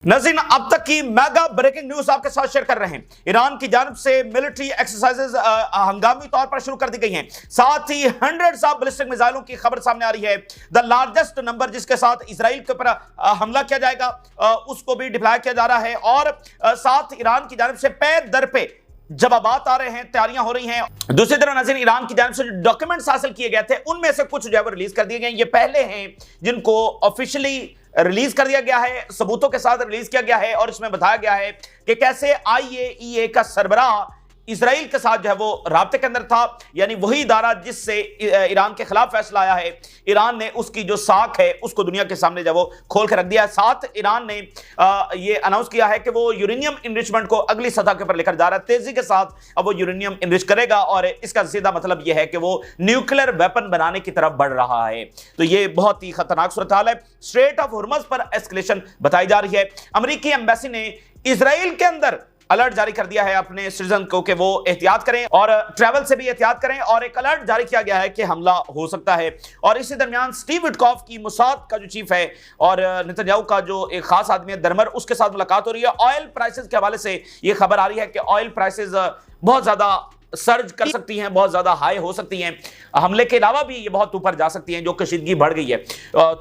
नाज़रीन, अब तक की मेगा ब्रेकिंग न्यूज आपके साथ शेयर कर रहे हैं। ईरान की जानब से मिलिट्री एक्सरसाइजेज हंगामी तौर पर शुरू कर दी गई हैं। साथ ही हंड्रेड्स ऑफ बैलिस्टिक मिसाइलों की खबर सामने आ रही है। द लार्जेस्ट नंबर जिसके साथ इजराइल के ऊपर हमला किया जाएगा उसको भी डिप्लॉय किया जा रहा है। और साथ ईरान की जानब से पे दर पे जवाबात आ रहे हैं, तैयारियां हो रही हैं। दूसरी तरफ नाज़रीन, ईरान की जानब से जो डॉक्यूमेंट्स हासिल किए गए थे उनमें से कुछ जो है वो रिलीज कर दिए गए। ये पहले हैं जिनको ऑफिशियली रिलीज कर दिया गया है, सबूतों के साथ रिलीज किया गया है। और इसमें बताया गया है कि कैसे IAEA का सरबराह इजराइल के साथ जो है वो राब्ते के अंदर था, यानी वही इदारा जिससे ईरान के खिलाफ फैसला आया है। ईरान ने उसकी जो साख है उसको दुनिया के सामने जो वो खोल कर रख दिया है। साथ ईरान ने ये अनाउंस किया है कि वो यूरेनियम इनरिचमेंट को अगली सतह के ऊपर लेकर जा रहा है। तेजी के साथ अब वो यूरेनियम इनरिच करेगा और इसका सीधा मतलब यह है कि वो न्यूक्लियर वेपन बनाने की तरफ बढ़ रहा है। तो ये बहुत ही खतरनाक सूरत हाल है। स्ट्रेट ऑफ हॉर्मज़ पर एस्केलेशन बताई जा रही है। अमेरिकी एम्बेसी ने इजराइल के अंदर अलर्ट जारी कर दिया है अपने सिटीजन को कि वो एहतियात करें और ट्रैवल से भी एहतियात करें। और एक अलर्ट जारी किया गया है कि हमला हो सकता है। और इसी दरमियान स्टीव विटकॉफ की मोसाद का जो चीफ है और नेतन्याहू का जो एक खास आदमी है दरमर, उसके साथ मुलाकात हो रही है। ऑयल प्राइसेस के हवाले से ये खबर आ रही है कि ऑयल प्राइसेस बहुत ज्यादा सर्ज कर सकती हैं, बहुत ज्यादा हाई हो सकती हैं। हमले के अलावा भी ये बहुत ऊपर जा सकती हैं, जो कशीदगी बढ़ गई है।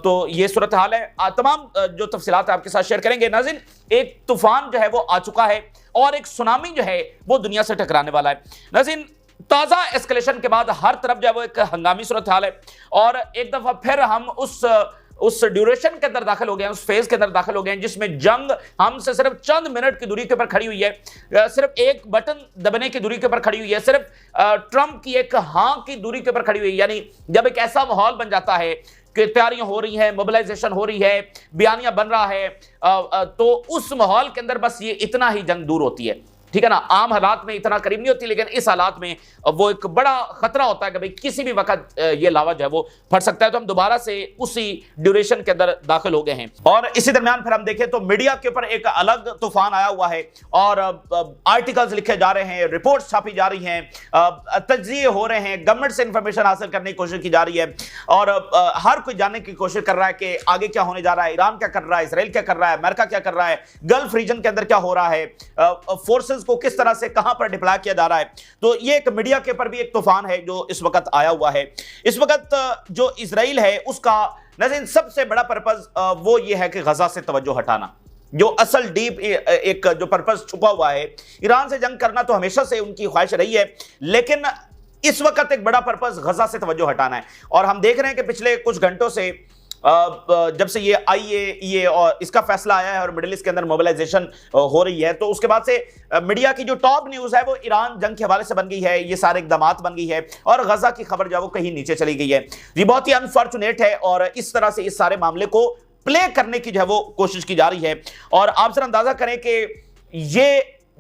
तो ये सूरत हाल है। तमाम जो तफसीलात आपके साथ शेयर करेंगे। नाज़रीन, एक तूफान जो है वो आ चुका है और एक सुनामी जो है वो दुनिया से टकराने वाला है। नाज़रीन, ताजा एस्केलेशन के बाद हर तरफ जो है वो एक हंगामी सूरत हाल है। और एक दफा फिर हम उस ड्यूरेशन के अंदर दाखिल हो गए हैं, उस फेज के अंदर दाखिल हो गए हैं जिसमें जंग हमसे सिर्फ चंद मिनट की दूरी के ऊपर खड़ी हुई है, सिर्फ एक बटन दबने की दूरी के ऊपर खड़ी हुई है, सिर्फ ट्रंप की एक हां की दूरी के ऊपर खड़ी हुई है। यानी जब एक ऐसा माहौल बन जाता है कि तैयारियां हो रही हैं, मोबिलाइजेशन हो रही है, बयानिया बन रहा है, तो उस माहौल के अंदर बस ये इतना ही जंग दूर होती है। ठीक है ना, आम हालात में इतना करीब नहीं होती, लेकिन इस हालात में वो एक बड़ा खतरा होता है कि भाई किसी भी वक्त ये लावा जो है वो फट सकता है। तो हम दोबारा से उसी ड्यूरेशन के अंदर दाखिल हो गए हैं। और इसी दरमियान फिर हम देखें तो मीडिया के ऊपर एक अलग तूफान आया हुआ है और आर्टिकल्स लिखे जा रहे हैं, रिपोर्ट्स छापी जा रही हैं, तज्जिए हो रहे हैं, गवर्नमेंट से इंफॉर्मेशन हासिल करने की कोशिश की जा रही है। और हर कोई जानने की कोशिश कर रहा है कि आगे क्या होने जा रहा है, ईरान क्या कर रहा है, इसराइल क्या कर रहा है, अमेरिका क्या कर रहा है, गल्फ रीजन के अंदर क्या हो रहा है, फोर्सेस को किस तरह से कहां पर डिप्लॉय किया जा रहा है। तो ये एक मीडिया के ऊपर भी एक तूफान है जो इस वक्त आया हुआ है। इस वक्त जो इजराइल है उसका नाज़रीन सबसे बड़ा पर्पस वो ये है कि गजा से तवज्जो हटाना। जो असल डीप एक जो पर्पस छुपा हुआ है, ईरान से जंग करना तो हमेशा से उनकी ख्वाहिश रही है, लेकिन इस वक्त एक बड़ा पर्पस गजा से तवज्जो हटाना है। और हम देख रहे हैं कि पिछले कुछ घंटों से जब से ये IAEA और इसका फैसला आया है और मिडिल ईस्ट के अंदर मोबिलाइजेशन हो रही है, तो उसके बाद से मीडिया की जो टॉप न्यूज है वो ईरान जंग के हवाले से बन गई है। ये सारे इकदामात बन गई है और गजा की खबर जो है वो कहीं नीचे चली गई है। ये बहुत ही अनफॉर्चुनेट है और इस तरह से इस सारे मामले को प्ले करने की जो है वो कोशिश की जा रही है। और आप जरा अंदाजा करें कि ये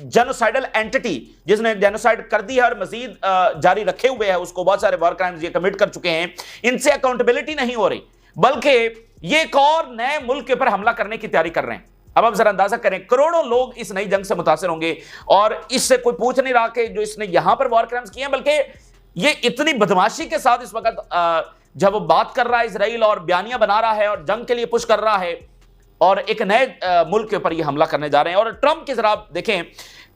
जेनोसाइडल एंटिटी जिसने जेनोसाइड कर दी है और मजीद जारी रखे हुए है, उसको बहुत सारे वॉर क्राइम्स ये कमिट कर चुके हैं, इनसे अकाउंटेबिलिटी नहीं हो रही, बल्कि ये एक और नए मुल्क के ऊपर हमला करने की तैयारी कर रहे हैं। अब आप जरा अंदाजा करें, करोड़ों लोग इस नई जंग से मुतासिर होंगे और इससे कोई पूछ नहीं रहा कि जो इसने यहां पर वॉर क्राइम्स किए हैं, बल्कि ये इतनी बदमाशी के साथ इस वक्त जब वो बात कर रहा है इजराइल और बयानियां बना रहा है और जंग के लिए पुश कर रहा है और एक नए मुल्क के ऊपर ये हमला करने जा रहे हैं। और ट्रंप की जरा आप देखें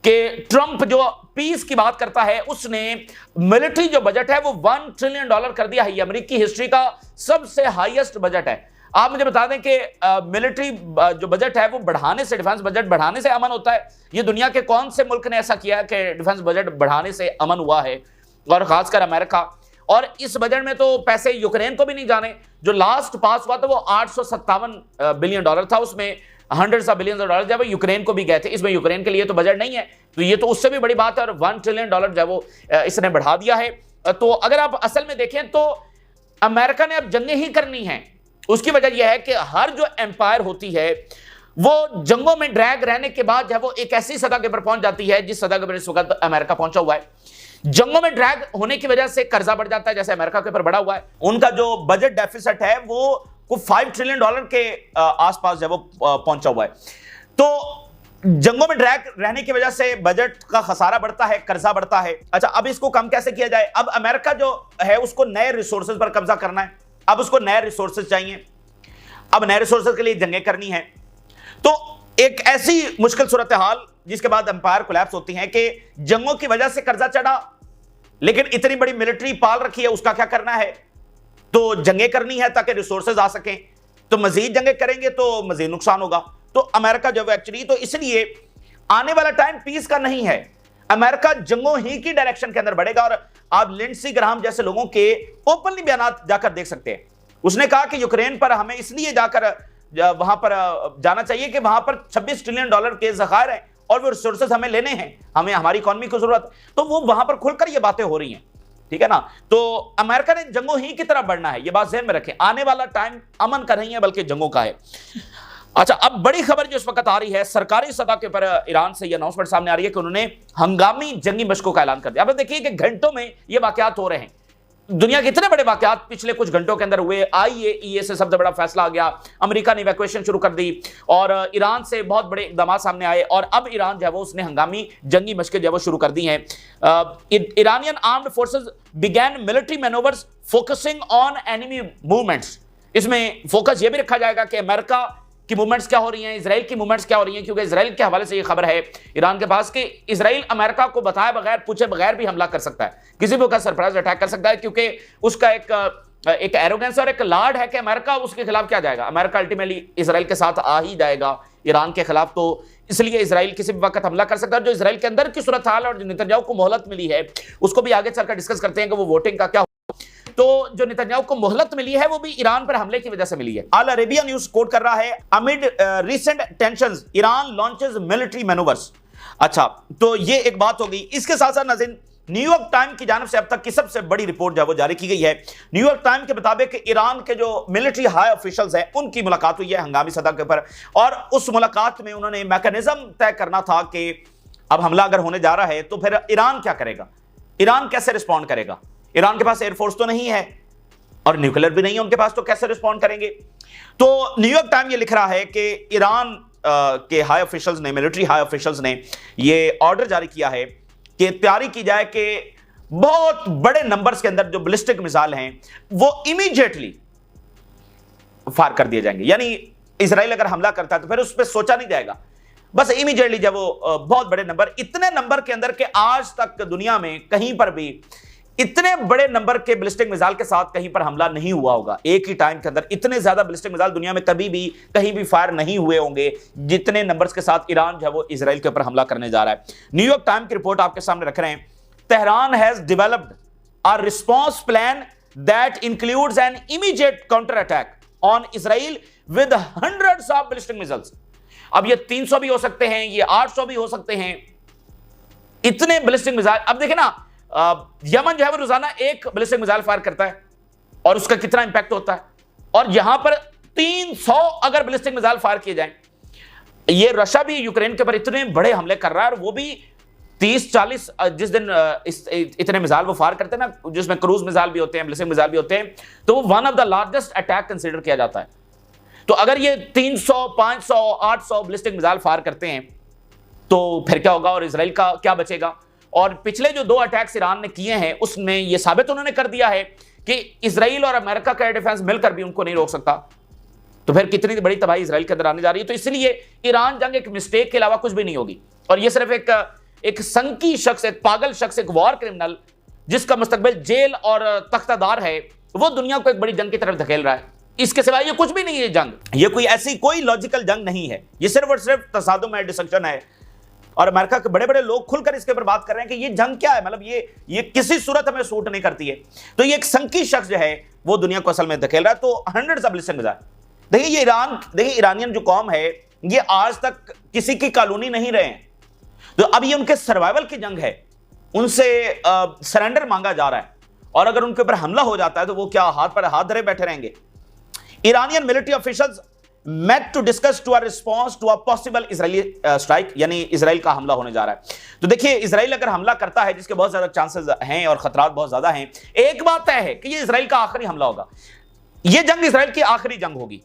कि ट्रंप जो पीस की बात करता है, उसने मिलिट्री जो बजट है वो $1 ट्रिलियन कर दिया है। ये अमेरिकी हिस्ट्री का सबसे हाईएस्ट बजट है। आप मुझे बता दें कि मिलिट्री जो बजट है वो बढ़ाने से, डिफेंस बजट बढ़ाने से अमन होता है। ये दुनिया के कौन से मुल्क ने ऐसा किया है कि डिफेंस बजट बढ़ाने से अमन हुआ है, और खासकर अमेरिका। और इस बजट में तो पैसे यूक्रेन को भी नहीं जाने। जो लास्ट पास हुआ था वो $857 बिलियन था, उसमें hundreds of billions of dollar जब युक्रेन को भी गए थे। इसमें युक्रेन के लिए तो बजट नहीं है, तो ये तो उससे भी बड़ी बात है। और $1 ट्रिलियन जो है वो इसने बढ़ा दिया है। तो अगर आप असल में देखें तो अमेरिका ने अब जंगें ही करनी है। उसकी वजह यह है कि हर जो एम्पायर होती है वो जंगों में ड्रैग रहने के बाद जो है वो एक ऐसी सतह के ऊपर पहुंच जाती है जिस सतह के ऊपर इस वक्त अमेरिका पहुंचा हुआ है। जंगों में ड्रैग होने की वजह से कर्जा बढ़ जाता है, जैसे अमेरिका के ऊपर बढ़ा हुआ है। उनका जो बजट डेफिसिट है वो $5 ट्रिलियन के आसपास जो है वो पहुंचा हुआ है। तो जंगों में ड्रैग रहने की वजह से बजट का खसारा बढ़ता है, कर्जा बढ़ता है। अच्छा, अब इसको कम कैसे किया जाए? अब अमेरिका जो है उसको नए रिसोर्सेज पर कब्जा करना है। अब उसको नए रिसोर्सेज चाहिए, अब नए रिसोर्सेज के लिए जंगें करनी है। तो एक ऐसी मुश्किल सूरत हाल जिसके बाद एम्पायर कोलैप्स होती है कि जंगों की वजह से कर्जा चढ़ा, लेकिन इतनी बड़ी मिलिट्री पाल रखी है, उसका क्या करना है? तो जंगें करनी है ताकि रिसोर्सेज आ सकें, तो मजीद जंगें करेंगे तो मजीद नुकसान होगा। तो अमेरिका जो एक्चुअली, तो इसलिए आने वाला टाइम पीस का नहीं है, अमेरिका जंगों ही की डायरेक्शन के अंदर बढ़ेगा। और आप लिंडसी ग्राहम जैसे लोगों के ओपनली बयान जाकर देख सकते हैं। उसने कहा कि यूक्रेन पर हमें इसलिए जाकर वहां पर जाना चाहिए कि वहां पर $26 ट्रिलियन के ज़खायर हैं और वो रिसोर्सेज हमें लेने हैं, हमें हमारी इकोनॉमी की जरूरत। तो वो वहां पर खुलकर ये बातें हो रही हैं, ठीक है ना। तो अमेरिका ने जंगों ही की तरफ बढ़ना है, ये बात ज़हन में रखें। आने वाला टाइम अमन का नहीं है बल्कि जंगों का है। अच्छा, अब बड़ी खबर जो इस वक्त आ रही है, सरकारी सतह के ऊपर ईरान से ये अनाउंसमेंट सामने आ रही है कि उन्होंने हंगामी जंगी मशकों का ऐलान कर दिया। अब देखिए कि घंटों में ये वाकयात हो रहे हैं। दुनिया के इतने बड़े वाकयात पिछले कुछ घंटों के अंदर हुए। IAEA से सबसे बड़ा फैसला आ गया, अमेरिका ने इवैक्यूएशन शुरू कर दी और ईरान से बहुत बड़े इकदाम सामने आए और अब ईरान जो है वो उसने हंगामी जंगी मशकें जो है वो शुरू कर दी हैं। Iranian armed forces began military manoeuvres focusing on enemy movements. इसमें फोकस ये भी रखा जाएगा कि अमेरिका की मूवमेंट्स क्या हो रही हैं, इजराइल की मूवमेंट्स क्या हो रही हैं, क्योंकि इजराइल के हवाले से ये खबर है ईरान के पास कि इजराइल अमेरिका को बताए बगैर, पूछे बगैर भी हमला कर सकता है, किसी भी वक्त सरप्राइज अटैक कर सकता है, क्योंकि उसका एक एरोगेंस और एक लाड है कि अमेरिका उसके खिलाफ क्या जाएगा। अमेरिका अल्टीमेटली इजराइल के साथ आ ही जाएगा ईरान के खिलाफ, तो इसलिए इजराइल किसी भी वक्त हमला कर सकता है। जो इजराइल के अंदर की सूरत हाल और जो नेतन्याहू को मोहलत मिली है उसको भी आगे चलकर डिस्कस करते हैं कि वो वोटिंग का क्या। तो जो नेतन्याहू को मोहलत मिली है वो भी ईरान पर हमले की वजह से मिली है। अल अरेबिया न्यूज कोट कर रहा है, amid recent tensions Iran launches military manoeuvres. अच्छा, तो ये एक बात हो गई। इसके साथ साथ नाज़रीन, न्यूयॉर्क टाइम की जानिब से अब तक की सबसे बड़ी रिपोर्ट जो जारी की गई है। न्यूयॉर्क टाइम के मुताबिक ईरान के जो मिलिट्री हाई ऑफिशियल्स हैं उनकी मुलाकात हुई है हंगामी सतह के ऊपर, और उस मुलाकात में उन्होंने मैकेनिज्म तय करना था कि अब हमला अगर होने जा रहा है तो फिर ईरान क्या करेगा, ईरान कैसे रिस्पॉन्ड करेगा। ईरान के पास एयरफोर्स तो नहीं है और न्यूक्लियर भी नहीं है उनके पास, तो कैसे रिस्पॉन्ड करेंगे। तो न्यूयॉर्क टाइम ये लिख रहा है कि ईरान के हाई ऑफिशियल्स ने, मिलिट्री हाई ऑफिशियल्स ने ये ऑर्डर जारी किया है कि तैयारी की जाए कि बहुत बड़े नंबर्स के अंदर जो बैलिस्टिक मिसाइल हैं वो इमीडिएटली फायर कर दिए जाएंगे। यानी इजराइल अगर हमला करता है तो फिर उस पर सोचा नहीं जाएगा, बस इमीडिएटली जब वो बहुत बड़े नंबर, इतने नंबर के अंदर के आज तक दुनिया में कहीं पर भी इतने बड़े नंबर के बैलिस्टिक मिसाइल के साथ कहीं पर हमला नहीं हुआ होगा। एक ही टाइम के अंदर इतने ज्यादा बैलिस्टिक मिसाइल दुनिया में कभी भी कहीं भी फायर नहीं हुए होंगे जितने नंबर्स के साथ ईरान जो है वो इजराइल के ऊपर हमला करने जा रहा है। न्यूयॉर्क टाइम की रिपोर्ट आपके सामने रख रहे हैं। Tehran has developed a response plan that includes an immediate counter attack on Israel with hundreds of ballistic missiles. अब ये 300 भी हो सकते हैं, ये 800 भी हो सकते हैं, इतने बैलिस्टिक मिसाइल। अब देखें ना, यमन जो है वो रोजाना एक बैलिस्टिक मिसाइल फायर करता है और उसका कितना इंपैक्ट होता है, और यहां पर 300 अगर बैलिस्टिक मिसाइल फायर किए जाएं। ये रशिया भी यूक्रेन के ऊपर इतने बड़े हमले कर रहा है और वो भी 30-40 जिस दिन इतने मिसाइल वो फायर करते हैं ना, जिसमें क्रूज मिसाइल भी होते हैं, बैलिस्टिक मिसाइल भी होते हैं, तो वो one of the largest attack consider किया जाता है। तो अगर ये 300, 500, 800 बैलिस्टिक मिसाइल फायर करते हैं तो फिर क्या होगा और इजराइल का क्या बचेगा। और पिछले जो 2 अटैक्स ईरान ने किए हैं उसमें यह साबित उन्होंने कर दिया है कि इजराइल और अमेरिका का एयर डिफेंस मिलकर भी उनको नहीं रोक सकता। तो फिर कितनी बड़ी तबाही इजराइल के अंदर आने जा रही है। तो इसलिए ईरान जंग एक मिस्टेक के अलावा कुछ भी नहीं होगी, और यह सिर्फ एक संकी शख्स, एक पागल शख्स, एक वॉर क्रिमिनल जिसका मुस्तकबिल जेल और तख्तादार है, वो दुनिया को एक बड़ी जंग की तरफ धकेल रहा है। इसके सिवाय ये कुछ भी नहीं है जंग, ये कोई ऐसी कोई लॉजिकल जंग नहीं है, ये सिर्फ और सिर्फ तसादुम है, डिसक्शन है। और अमेरिका के बड़े बड़े लोग खुलकर इसके ऊपर बात कर रहे हैं कि ये जंग क्या है, मतलब ये किसी सूरत हमें सूट नहीं करती है। तो ये एक संकी शख्स जो है वो दुनिया को असल में धकेल रहा है। तो हंड्रेड्स ऑफ बैलिस्टिक मिसाइल, देखिए ये ईरान, देखिए ईरानियन जो कौम है ये आज तक किसी की कॉलोनी नहीं रहे हैं, तो अब ये उनके सर्वाइवल की जंग है, उनसे सरेंडर मांगा जा रहा है, और अगर उनके ऊपर हमला हो जाता है तो वो क्या हाथ पर हाथ धरे बैठे रहेंगे। Iranian military officials met to discuss to a response to a possible Israeli strike, यानी इजराइल का हमला होने जा रहा है। तो देखिए इजराइल अगर हमला करता है, जिसके बहुत ज्यादा चांसेस हैं और खतरात बहुत ज्यादा हैं, एक बात तय है कि ये इजराइल का आखिरी हमला होगा, ये जंग इजराइल की आखिरी जंग होगी।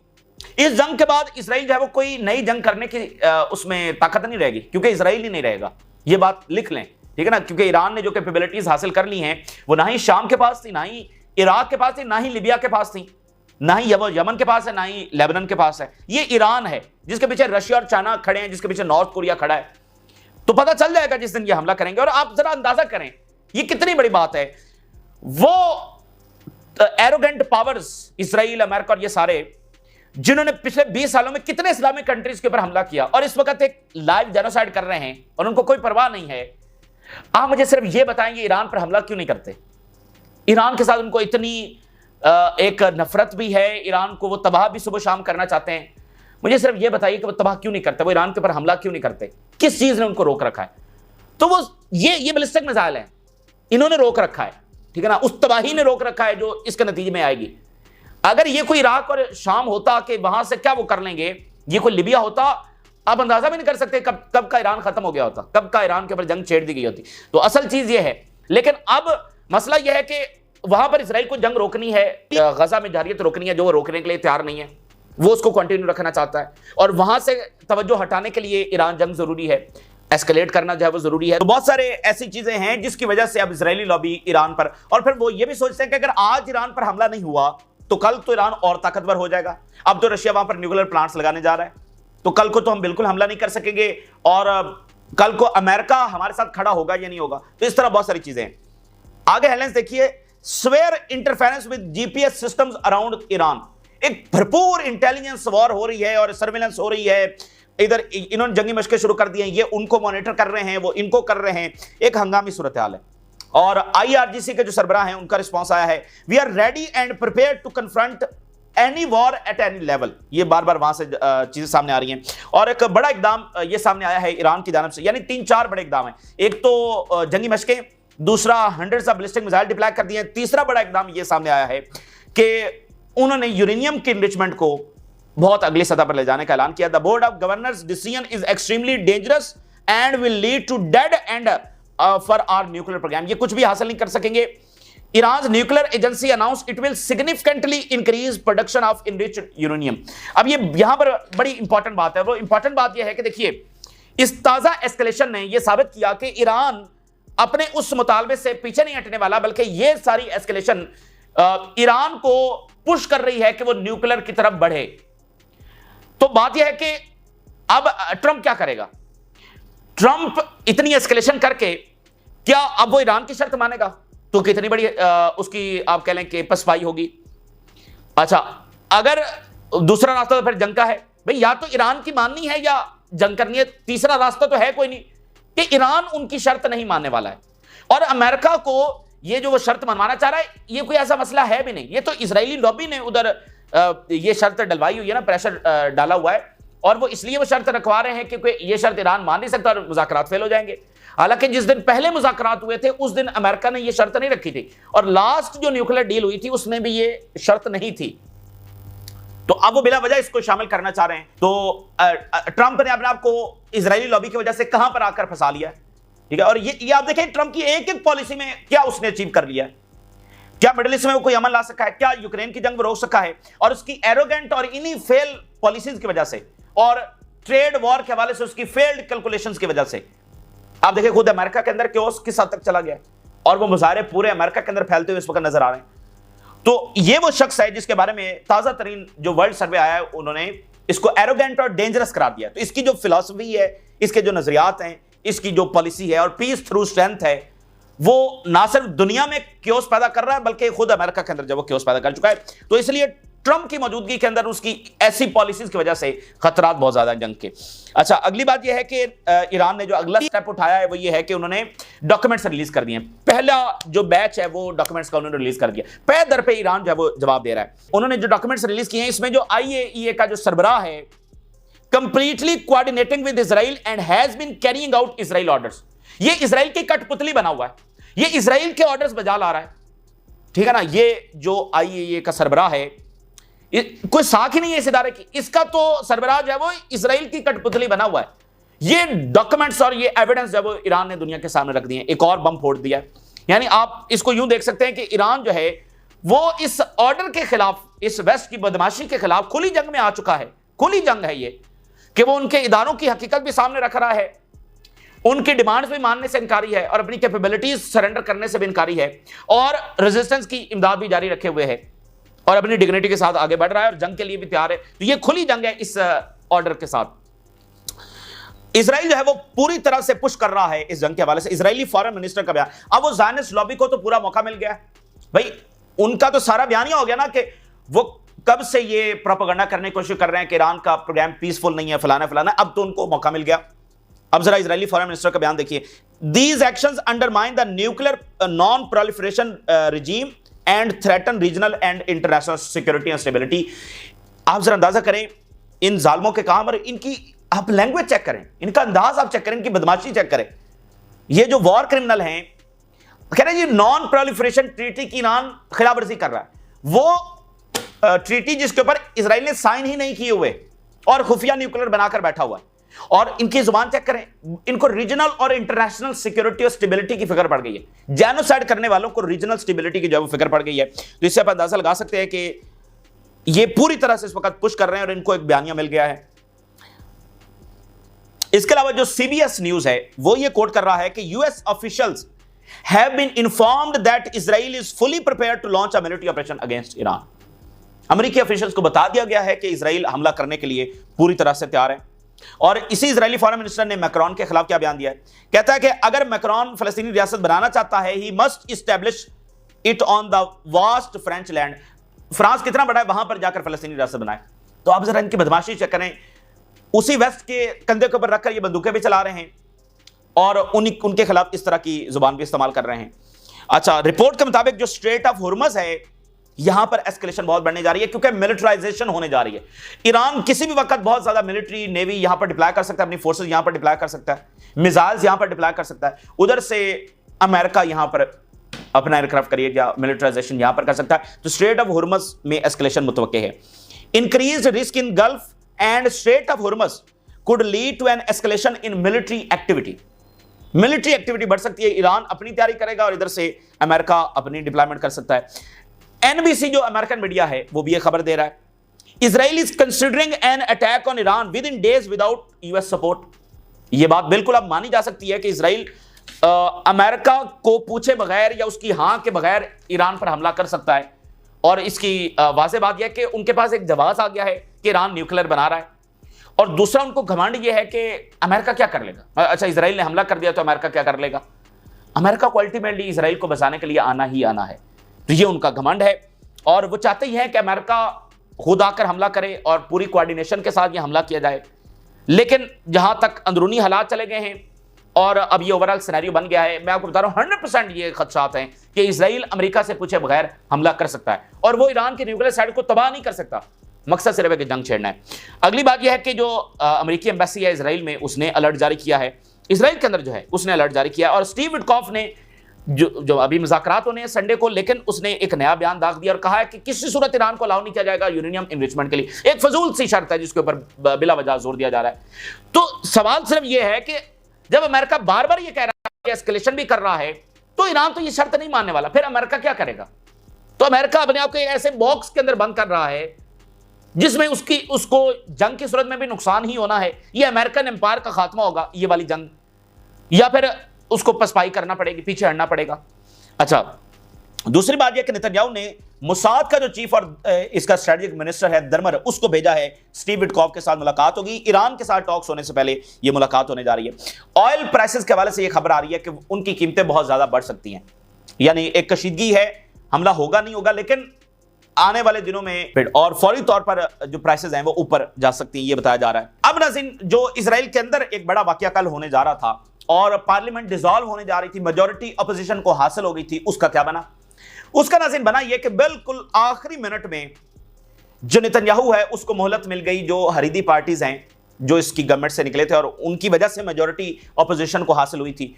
इस जंग के बाद इजराइल जो है वो कोई नई जंग करने की उसमें ताकत नहीं रहेगी, क्योंकि इजराइल ही नहीं रहेगा। ये बात लिख लें, ठीक है ना, क्योंकि ईरान ने जो कैपेबिलिटीज हासिल कर ली हैं वो ना ही शाम के पास थी, ना ही इराक के पास थी, ना ही लीबिया के पास थी। ना ही वो यमन के पास है, ना ही लेबनान के पास है, ये ईरान है जिसके पीछे रशिया और चाइना खड़े हैं, जिसके पीछे नॉर्थ कोरिया खड़ा है। तो पता चल जाएगा जिस दिन ये हमला करेंगे। और आप जरा अंदाजा करें ये कितनी बड़ी बात है। वो एरोगेंट पावर्स इजराइल, अमेरिका और ये सारे, जिन्होंने पिछले 20 सालों में कितने इस्लामिक कंट्रीज के ऊपर हमला किया और इस वक्त एक लाइव जेनोसाइड कर रहे हैं और उनको कोई परवाह नहीं है। आप मुझे सिर्फ ये बताएंगे ईरान पर हमला क्यों नहीं करते? ईरान के साथ उनको इतनी एक नफरत भी है, ईरान को वो तबाह भी सुबह शाम करना चाहते हैं। मुझे सिर्फ ये बताइए कि वो तबाह क्यों नहीं करते, वो ईरान के ऊपर हमला क्यों नहीं करते? किस चीज ने उनको रोक रखा है? तो वो ये बैलिस्टिक मिसाइल है, इन्होंने रोक रखा है, ठीक है ना, उस तबाही ने रोक रखा है जो इसके नतीजे में आएगी। अगर ये कोई इराक और शाम होता कि वहां से क्या वो कर लेंगे, ये कोई लिबिया होता, आप अंदाजा भी नहीं कर सकते कब का ईरान खत्म हो गया होता, कब का ईरान के ऊपर जंग छेड़ दी गई होती। तो असल चीज ये है। लेकिन अब मसला यह है कि वहां पर इसराइल को जंग रोकनी है, गजा में जारियत रोकनी है, जो वो रोकने के लिए तैयार नहीं है, वो उसको कंटिन्यू रखना चाहता है। और वहां से तवज्जो हटाने के लिए ईरान जंग जरूरी है, एस्केलेट करना जो है वो जरूरी है। तो बहुत सारे ऐसी चीजें हैं जिसकी वजह से अब इजरायली लॉबी ईरान पर, और फिर वो ये भी सोचते हैं कि अगर आज ईरान पर हमला नहीं हुआ तो कल तो ईरान और ताकतवर हो जाएगा। अब तो रशिया वहां पर न्यूक्लियर प्लांट्स लगाने जा रहा है, तो कल को तो हम बिल्कुल हमला नहीं कर सकेंगे, और कल को अमेरिका हमारे साथ खड़ा होगा या नहीं होगा। तो इस तरह बहुत सारी चीजें हैं। आगे हेडलाइंस देखिए, swear interference with GPS systems around Iran. एक भरपूर इंटेलिजेंस वॉर हो रही है और सर्विलेंस हो रही है। इधर इन्होंने जंगी मशकें शुरू कर दी हैं, ये उनको मॉनिटर कर रहे हैं, वो इनको कर रहे हैं। एक हंगामी सूरत हाल है। और आईआरजीसी के जो सरबराह हैं उनका रिस्पांस आया है, we are ready and prepared to confront any war at any level. ये बार बार वहां से चीजें सामने आ रही हैं। और एक बड़ा इकदाम ये सामने आया है ईरान की जानिब से, यानी 3-4 बड़े इकदाम हैं। एक तो जंगी मशकें, दूसरा hundreds of ballistic missile deploy कर दिए हैं, तीसरा बड़ा इकदाम ये सामने आया है कि उन्होंने यूरेनियम की इनरिचमेंट को बहुत अगली सतह पर ले जाने का ऐलान किया। The board of governors decision is extremely dangerous and will lead to dead end for our nuclear program. ये कुछ भी हासिल नहीं कर सकेंगे। Iran nuclear agency announce it will significantly increase production of enriched uranium. अब ये यहां पर बड़ी इंपॉर्टेंट बात है। वो इंपॉर्टेंट बात यह है कि देखिए, इस ताजा एस्केलेशन ने यह साबित किया कि ईरान अपने उस मुतालबे से पीछे नहीं हटने वाला, बल्कि यह सारी एस्केलेशन ईरान को पुश कर रही है कि वो न्यूक्लियर की तरफ बढ़े। तो बात यह है कि अब ट्रंप क्या करेगा? ट्रंप इतनी एस्केलेशन करके क्या अब वो ईरान की शर्त मानेगा? तो कितनी बड़ी उसकी आप कह लें कि पसपाई होगी। अच्छा, अगर दूसरा रास्ता तो फिर जंग का है भाई, या तो ईरान की माननी है या जंग करनी है, तीसरा रास्ता तो है कोई नहीं कि ईरान उनकी शर्त नहीं मानने वाला है। और अमेरिका को ये जो वो शर्त मनवाना चाह रहा है, ये कोई ऐसा मसला है भी नहीं। ये तो इजरायली लॉबी ने उधर ये शर्त डलवाई हुई है ना, प्रेशर डाला हुआ है, और वो इसलिए वो शर्त रखवा रहे हैं क्योंकि ये शर्त ईरान मान नहीं सकता और मुज़ाकरात फेल हो जाएंगे। हालांकि जिस दिन पहले मुज़ाकरात हुए थे उस दिन अमेरिका ने ये शर्त नहीं रखी थी, और लास्ट जो न्यूक्लियर डील हुई थी उसमें भी ये शर्त नहीं थी। तो अब वो बिला वजह इसको शामिल करना चाह रहे हैं। तो ट्रंप ने अपने आप को इजरायली लॉबी की वजह से कहां पर आकर फंसा लिया, ठीक है। और ये आप देखें ट्रंप की एक एक पॉलिसी में क्या उसने अचीव कर लिया है। क्या मिडिल ईस्ट में वो कोई अमन ला सका है? क्या यूक्रेन की जंग रोक सका है? और उसकी एरोगेंट और इन्हीं फेल पॉलिसीज की वजह से और ट्रेड वॉर के हवाले से उसकी फेल्ड कैलकुलेशंस की वजह से आप देखिए खुद अमेरिका के अंदर क्योस किस हद तक चला गया, और वो मुजाहरे पूरे अमेरिका के अंदर फैलते हुए इस वक्त नजर आ रहे हैं। तो ये वो शख्स है जिसके बारे में ताजा तरीन जो वर्ल्ड सर्वे आया है, उन्होंने इसको एरोगेंट और डेंजरस करार दिया। तो इसकी जो फिलॉसफी है, इसके जो नजरियात हैं, इसकी जो पॉलिसी है और पीस थ्रू स्ट्रेंथ है, वो ना सिर्फ दुनिया में क्योस पैदा कर रहा है बल्कि खुद अमेरिका के अंदर जब वो क्योस पैदा कर चुका है। तो इसलिए ट्रंप की मौजूदगी के अंदर उसकी ऐसी पॉलिसीज की वजह से खतरात बहुत ज्यादा हैं जंग के। अच्छा, अगली बात यह है कि ईरान ने जो अगला स्टेप उठाया है वो ये है कि उन्होंने डॉक्यूमेंट्स रिलीज कर दिए। पहला जो बैच है वो डॉक्यूमेंट्स का उन्होंने रिलीज कर दिया। पे दर पे ईरान जो है वो जवाब दे रहा है। उन्होंने जो डॉक्यूमेंट्स रिलीज किए हैं, इसमें जो IAEA का जो सरबराह है, completely coordinating with Israel and has been carrying out Israel orders. ये इजराइल की कठपुतली बना हुआ है, ये इजराइल के ऑर्डर्स बजा ला रहा है, ठीक है ना। ये जो IAEA का सरबराह है, कोई साख ही नहीं है इस इदारे की, इसका तो सरबराह जो है वो इजराइल की कठपुतली बना हुआ है। ये डॉक्यूमेंट्स और ये एविडेंस जो है वो ईरान ने दुनिया के सामने रख दिए। एक और बम फोड़ दिया। यानी आप इसको यूं देख सकते हैं कि ईरान जो है वो इस ऑर्डर के खिलाफ, इस वेस्ट की बदमाशी के खिलाफ खुली जंग में आ चुका है। खुली जंग है ये कि वो उनके इदारों की हकीकत भी सामने रख रहा है, उनकी डिमांड्स भी मानने से इनकारी है और अपनी कैपेबिलिटीज सरेंडर करने से भी इनकारी है, और रेजिस्टेंस की इमदाद भी जारी रखे हुए है। और अपनी डिग्निटी के साथ आगे बढ़ रहा है और जंग के लिए भी तैयार है। तो ये खुली जंग है इस ऑर्डर के साथ। इजराइल जो है वो पूरी तरह से पुश कर रहा है इस जंग के हवाले से। इजरायली फॉरेन मिनिस्टर का बयान, अब वो ज़ायनिस्ट लॉबी को तो पूरा मौका मिल गया है भाई, उनका तो सारा बयानिया हो गया ना कि वो कब से ये प्रोपेगेंडा करने की कोशिश कर रहे हैं कि ईरान का प्रोग्राम पीसफुल नहीं है, फलाना फलाना। अब तो उनको मौका मिल गया। अब जरा इजरायली फॉरेन मिनिस्टर का बयान देखिए। These actions undermine the nuclear non proliferation regime and threaten regional and international security and stability. आप जरा अंदाजा करें इन जालमों के काम और इनकी आप लैंग्वेज चेक करें, इनका अंदाज आप चेक करें, इनकी बदमाशी चेक करें। ये जो वॉर क्रिमिनल हैं, कह रहे हैं ये नॉन प्रोलिफरेशन ट्रीटी की ईरान खिलाफवर्जी कर रहा है। वो ट्रीटी जिसके ऊपर इजराइल ने साइन ही नहीं किए हुए और खुफिया न्यूक्लियर बनाकर बैठा हुआ है। और इनकी जुबान चेक करें, इनको रीजनल और इंटरनेशनल सिक्योरिटी और स्टेबिलिटी की फिक्र पड़ गई है। जेनोसाइड करने वालों को रीजनल स्टेबिलिटी की जो फिक्र पड़ गई है। तो इससे आप अंदाजा लगा सकते हैं कि ये पूरी तरह से इस वक्त पुश कर रहे हैं और इनको एक बयानिया मिल गया है। इसके अलावा जो सीबीएस न्यूज है वो ये कोट कर रहा है कि US officials have been informed that Israel is fully prepared to launch a military operation against Iran. अमेरिकी ऑफिशियल्स को बता दिया गया है कि इजराइल हमला करने के लिए पूरी तरह से तैयार है। और इसी इजरायली फॉरेन मिनिस्टर ने मैक्रोन के खिलाफ क्या बयान दिया है, कहता है कि अगर मैक्रोन फलस्तीनी रियासत बनाना चाहता है, he must establish it on the vast French land. France कितना बड़ा है, वहां पर जाकर फलस्तीनी रियासत बनाए। तो आप जरा इनकी बदमाशी चेक करें, उसी वेस्ट के कंधे के ऊपर रखकर ये बंदूकें भी चला रहे हैं और उनके खिलाफ इस तरह की जुबान भी इस्तेमाल कर रहे हैं। अच्छा, रिपोर्ट के मुताबिक जो स्ट्रेट ऑफ हुर्मज है, यहां पर एस्केलेशन बहुत बढ़ने जा रही है क्योंकि मिलिटराइजेशन होने जा रही है। ईरान किसी भी वक्त बहुत ज्यादा मिलिट्री नेवी यहां पर डिप्लॉय कर सकता है, अपनी फोर्सेस यहां पर डिप्लॉय कर सकता है, मिसाइल्स यहां पर डिप्लॉय कर सकता है। उधर से अमेरिका यहां पर अपना एयरक्राफ्ट करिए या मिलिटराइजेशन यहां पर कर सकता है। तो स्ट्रेट ऑफ हुर्मज में एस्केलेशन मुतवक्के है। Increase risk in Gulf and strait of Hormuz could lead to an escalation in military activity. Military activity बढ़ सकती है, ईरान अपनी तैयारी करेगा और इधर से अमेरिका अपनी डिप्लॉयमेंट कर सकता है। एनबीसी जो अमेरिकन मीडिया है वो भी ये खबर दे रहा है, Israel is considering an attack on Iran with in days without US support. ये बात बिल्कुल अब मानी जा सकती है कि इजराइल अमेरिका को पूछे बगैर या उसकी हां के बगैर ईरान पर हमला कर सकता है। और इसकी वाज़ेह बात यह है कि उनके पास एक जवाब आ गया है कि ईरान न्यूक्लियर बना रहा है। और दूसरा उनको घमंड यह है कि अमेरिका क्या कर लेगा। अच्छा, इजराइल ने हमला कर दिया तो अमेरिका क्या कर लेगा। अमेरिका को अल्टीमेटली इजराइल को बचाने के लिए आना ही आना है। तो ये उनका घमंड है और वो चाहते ही हैं कि अमेरिका खुद आकर हमला करे और पूरी कोऑर्डिनेशन के साथ ये हमला किया जाए। लेकिन जहां तक अंदरूनी हालात चले गए हैं और अब ये ओवरऑल सिनेरियो बन गया है, मैं आपको बता रहा हूं 100% ये खदशात हैं कि इजराइल अमेरिका से पूछे बगैर हमला कर सकता है और वो ईरान के न्यूक्लियर साइड को तबाह नहीं कर सकता। मकसद सिर्फ है कि जंग छेड़ना है। अगली बात यह है कि जो अमेरिकी एम्बेसी है इजराइल में, उसने अलर्ट जारी किया है। इजराइल के अंदर जो है उसने अलर्ट जारी किया और स्टीव विटकॉफ ने जो अभी मुज़ाकरात होने हैं संडे को, लेकिन उसने एक नया बयान दाग दिया और कहा है कि किसी सूरत ईरान को अलाउ नहीं किया जाएगा यूरेनियम इनरिचमेंट के लिए। एक फजूल सी शर्त है जिसके ऊपर बिला वजह जोर दिया जा रहा है। तो सवाल सिर्फ यह है कि जब अमेरिका बार बार ये कह रहा है कि एस्केलेशन भी कर रहा है, तो ईरान तो ये शर्त नहीं मानने वाला, फिर अमेरिका क्या करेगा। तो अमेरिका अपने आप को ऐसे बॉक्स के अंदर बंद कर रहा है जिसमें उसको जंग की सूरत में भी नुकसान ही होना है। ये अमेरिकन एम्पायर का खात्मा होगा ये वाली जंग, या फिर उसको पसपाई करना पड़ेगी, पीछे हटना पड़ेगा। अच्छा, दूसरी बात यह कि नेतन्याहू ने मोसाद का जो चीफ और इसका स्ट्रेटेजिक मिनिस्टर है दरमर, उसको भेजा है। स्टीव विटकॉफ के साथ मुलाकात होगी। ईरान के साथ टॉक्स होने से पहले यह मुलाकात होने जा रही है। ऑयल प्राइसेस के हवाले से यह खबर आ रही है कि उनकी कीमतें बहुत ज्यादा बढ़ सकती हैं, यानी एक कशीदगी है, हमला होगा नहीं होगा, लेकिन आने वाले दिनों में और फौरी तौर पर जो प्राइसेस हैं वो ऊपर जा सकती हैं, ये बताया जा रहा है। अब नाज़रीन, जो इजराइल के अंदर एक बड़ा वाकया कल होने जा रहा था और पार्लियामेंट डिसॉल्व होने जा रही थी, मेजॉरिटी अपोजिशन को हासिल हो गई थी, उसका क्या बना? उसका नाज़रीन बना यह कि बिल्कुल आखिरी मिनट में जो नेतन्याहू है उसको मोहलत मिल गई। जो हरीदी पार्टीज हैं जो इसकी गवर्नमेंट से निकले थे और उनकी वजह से मेजॉरिटी अपोजिशन को हासिल हुई थी,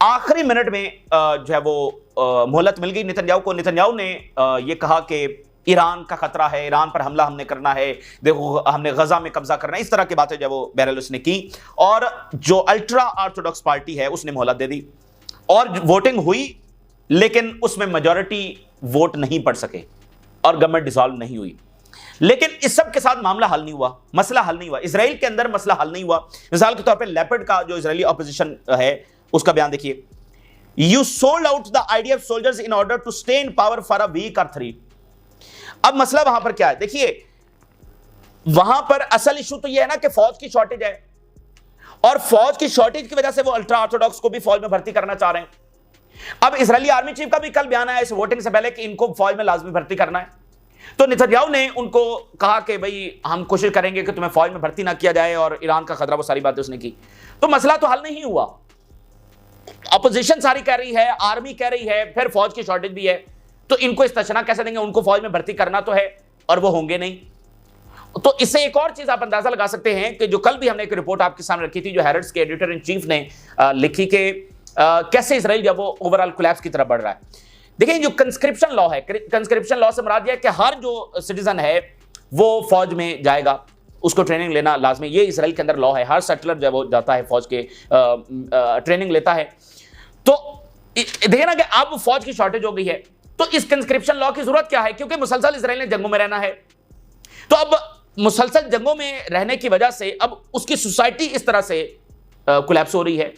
आखिरी मिनट में जो है वो मोहलत मिल गई नेतन्याहू को। नेतन्याहू ने यह कहा कि ईरान का खतरा है, ईरान पर हमला हमने करना है, देखो हमने गजा में कब्जा करना है, इस तरह की बातें जो वो बहरहाल उसने की। और जो अल्ट्रा ऑर्थोडॉक्स पार्टी है उसने मोहलत दे दी और वोटिंग हुई, लेकिन उसमें मेजॉरिटी वोट नहीं पड़ सके और गवर्नमेंट डिसॉल्व नहीं हुई। लेकिन इस सब के साथ मामला हल नहीं हुआ, मसला हल नहीं हुआ, इजराइल के अंदर मसला हल नहीं हुआ। मिसाल के तौर पर लेपर्ड का जो इजरायली अपोजिशन है उसका बयान देखिए, you sold out the idea of soldiers in order to stay in power for a week और 3। अब मसला वहां पर क्या है, देखिए वहां पर असल इशू तो यह है ना कि फौज की शॉर्टेज है, और फौज की शॉर्टेज की वजह से वो अल्ट्रा ऑर्थोडॉक्स को भी फौज में भर्ती करना चाह रहे हैं। अब इजरायली आर्मी चीफ का भी कल बयान आया इस वोटिंग से पहले कि इनको फौज में लाजमी भर्ती करना है। तो नेतन्याहू ने उनको कहा कि भाई हम कोशिश करेंगे कि तुम्हें फौज में भर्ती ना किया जाए, और ईरान का खतरा, वो सारी बातें उसने की। तो मसला तो हल नहीं हुआ। अपोजिशन सारी कह रही है, आर्मी कह रही है, फिर फौज की शॉर्टेज भी है, तो इनको इस्तेशना कैसे देंगे? उनको फौज में भर्ती करना तो है और वो होंगे नहीं। तो इससे एक और चीज आप अंदाजा लगा सकते हैं कि जो कल भी हमने एक रिपोर्ट आपके सामने रखी थी, जो हैरेट्स के एडिटर इन चीफ ने लिखी कि कैसे इजराइल जब वो ओवरऑल कोलैप्स की तरफ बढ़ रहा है। देखिए जो कंस्क्रिप्शन लॉ है, कंस्क्रिप्शन लॉ से मुराद यह है कि हर जो सिटीजन है वो फौज में जाएगा, उसको ट्रेनिंग लेना लाजमी। ये इजराइल के अंदर लॉ है। हर सेटलर जब वो जाता है फौज के ट्रेनिंग लेता है। तो देखिए ना कि अब फौज की शॉर्टेज हो गई है, तो इस कंस्क्रिप्शन लॉ की जरूरत क्या है? क्योंकि मुसलसल इजराइल ने जंगों में रहना है। तो अब मुसलसल जंगों में रहने की वजह से अब उसकी सोसाइटी इस तरह से कोलैप्स हो रही है,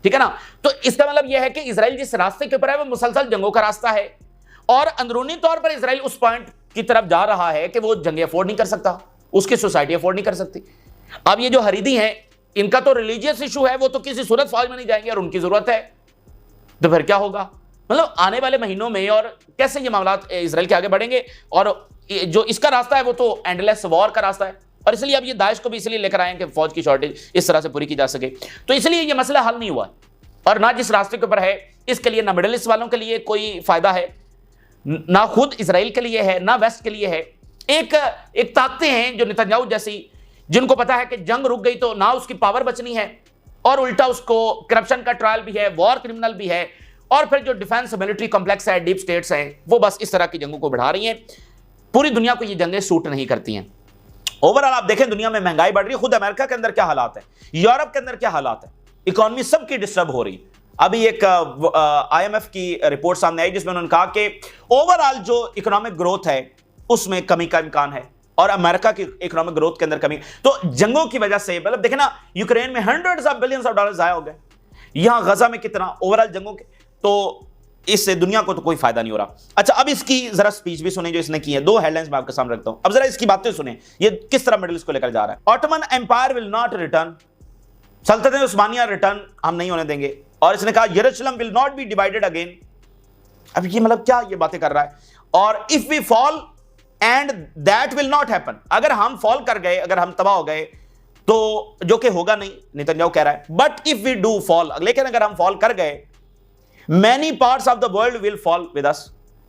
ठीक है ना। तो इसका मतलब यह है कि इजराइल जिस रास्ते के ऊपर है वो मुसलसल जंगों का रास्ता है, और अंदरूनी तौर पर इजराइल उस पॉइंट की तरफ जा रहा है कि वो जंगें अफोर्ड नहीं कर सकता, उसकी सोसाइटी अफोर्ड नहीं कर सकती। अब ये जो हरीदी हैं, इनका तो रिलीजियस इशू है, वो तो किसी सूरत फौज में नहीं जाएंगे और उनकी जरूरत है, तो फिर क्या होगा? मतलब आने वाले महीनों में और कैसे ये मामला इजराइल के आगे बढ़ेंगे। और जो इसका रास्ता है वो तो एंडलेस वॉर का रास्ता है, और इसलिए अब ये दाइश को भी इसलिए लेकर आए हैं कि फौज की शॉर्टेज इस तरह से पूरी की जा सके। तो इसलिए ये मसला हल नहीं हुआ, और ना जिस रास्ते के ऊपर है इसके लिए ना मिडिल ईस्ट वालों के लिए कोई फायदा है, ना खुद इजराइल के लिए है, ना वेस्ट के लिए है। एक ताकतें हैं जो नेतन्याहू जैसी, जिनको पता है कि जंग रुक गई तो ना उसकी पावर बचनी है, और उल्टा उसको करप्शन का ट्रायल भी है, वॉर क्रिमिनल भी है, और फिर जो डिफेंस मिलिट्री कॉम्प्लेक्स है, डीप स्टेट्स हैं, वो बस इस तरह की जंगों को बढ़ा रही हैं। पूरी दुनिया को ये जंगें सूट नहीं करती हैं। ओवरऑल आप देखें दुनिया में महंगाई बढ़ रही है। खुद अमेरिका के अंदर क्या हालात है, यूरोप के अंदर क्या हालात है, इकोनॉमी सबकी डिस्टर्ब हो रही है। अभी एक IMF की रिपोर्ट सामने आई जिसमें उन्होंने कहा कि ओवरऑल जो इकोनॉमिक ग्रोथ है उसमें कमी का इम्कान है, और अमेरिका की इकोनॉमिक ग्रोथ के अंदर कमी। तो जंगों की वजह से, मतलब देखें ना, यूक्रेन में hundreds of billions of dollar जाया हो गए, यहां गजा में कितना, ओवरऑल जंगों के। तो इससे दुनिया को तो कोई फायदा नहीं हो रहा। अच्छा, अब इसकी जरा स्पीच भी सुने जो इसने की है। 2 हेडलाइंस मैं आपके सामने रखता हूं, अब जरा इसकी बातें सुने, ये किस तरह मिडिल ईस्ट को लेकर जा रहा है। Ottoman empire will not return, सल्तनत उस्मानिया रिटर्न हम नहीं होने देंगे। और इसने कहा यरूशलेम will not be divided again. अब ये मतलब क्या ये बातें कर रहा है? और if we fall and that will not happen, अगर हम फॉल कर गए, अगर हम तबाह हो गए, तो जो कि होगा नहीं, नेतन्याहू कह रहा है। But if we do fall, लेकिन अगर हम फॉल कर गए, many parts of the world will fall with us,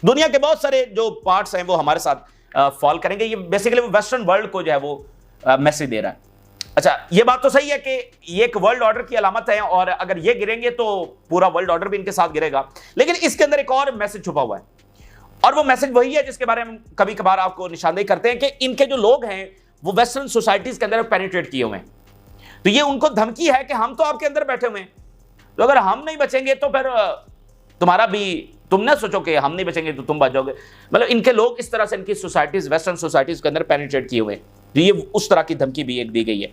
दुनिया के बहुत सारे जो पार्ट्स हैं वो हमारे साथ फॉल करेंगे। ये बेसिकली वो वेस्टर्न वर्ल्ड को जो है वो मैसेज दे रहा है। अच्छा, ये बात तो सही है कि ये एक वर्ल्ड ऑर्डर की अलामत है, और अगर ये गिरेंगे तो पूरा वर्ल्ड ऑर्डर भी इनके साथ गिरेगा। लेकिन इसके अंदर एक और मैसेज छुपा हुआ है, और वो मैसेज वही है जिसके बारे में हम कभी कभार आपको निशानदेही करते हैं कि इनके जो लोग हैं वो वेस्टर्न सोसाइटीज के अंदर पेनिट्रेट किए हुए हैं। तो ये उनको धमकी है कि हम तो आपके अंदर बैठे हुए हैं, तो अगर हम नहीं बचेंगे तो फिर तुम्हारा भी, तुम ना सोचो कि हम नहीं बचेंगे तो तुम बच जाओगे। मतलब इनके लोग इस तरह से इनकी सोसाइटीज, वेस्टर्न सोसाइटीज के अंदर पेनिट्रेट किए हुए हैं। तो ये उस तरह की धमकी भी एक दी गई है।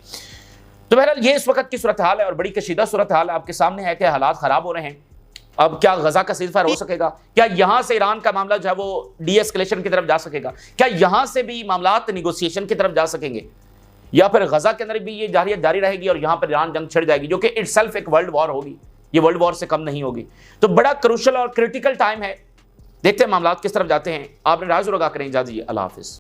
तो बहरहाल ये इस वक्त की सूरत हाल है, और बड़ी कशीदा सूरत हाल आपके सामने है कि हालात खराब हो रहे हैं। अब क्या गजा का सीज़फायर हो सकेगा? क्या यहां से ईरान का मामला जो है वो डी-एस्केलेशन की तरफ जा सकेगा? क्या यहां से भी मामलात निगोशिएशन की तरफ जा सकेंगे, या फिर गजा के अंदर भी ये जारी रहेगी और यहां पर ईरान जंग छिड़ जाएगी, जो कि इटसेल्फ एक वर्ल्ड वॉर होगी? ये वर्ल्ड वॉर से कम नहीं होगी। तो बड़ा क्रूशियल और क्रिटिकल टाइम है। देखते हैं मामलात किस तरफ जाते हैं। आपने राज रुगा करें। इजाज़त दीजिए, अल्लाह हाफिज़।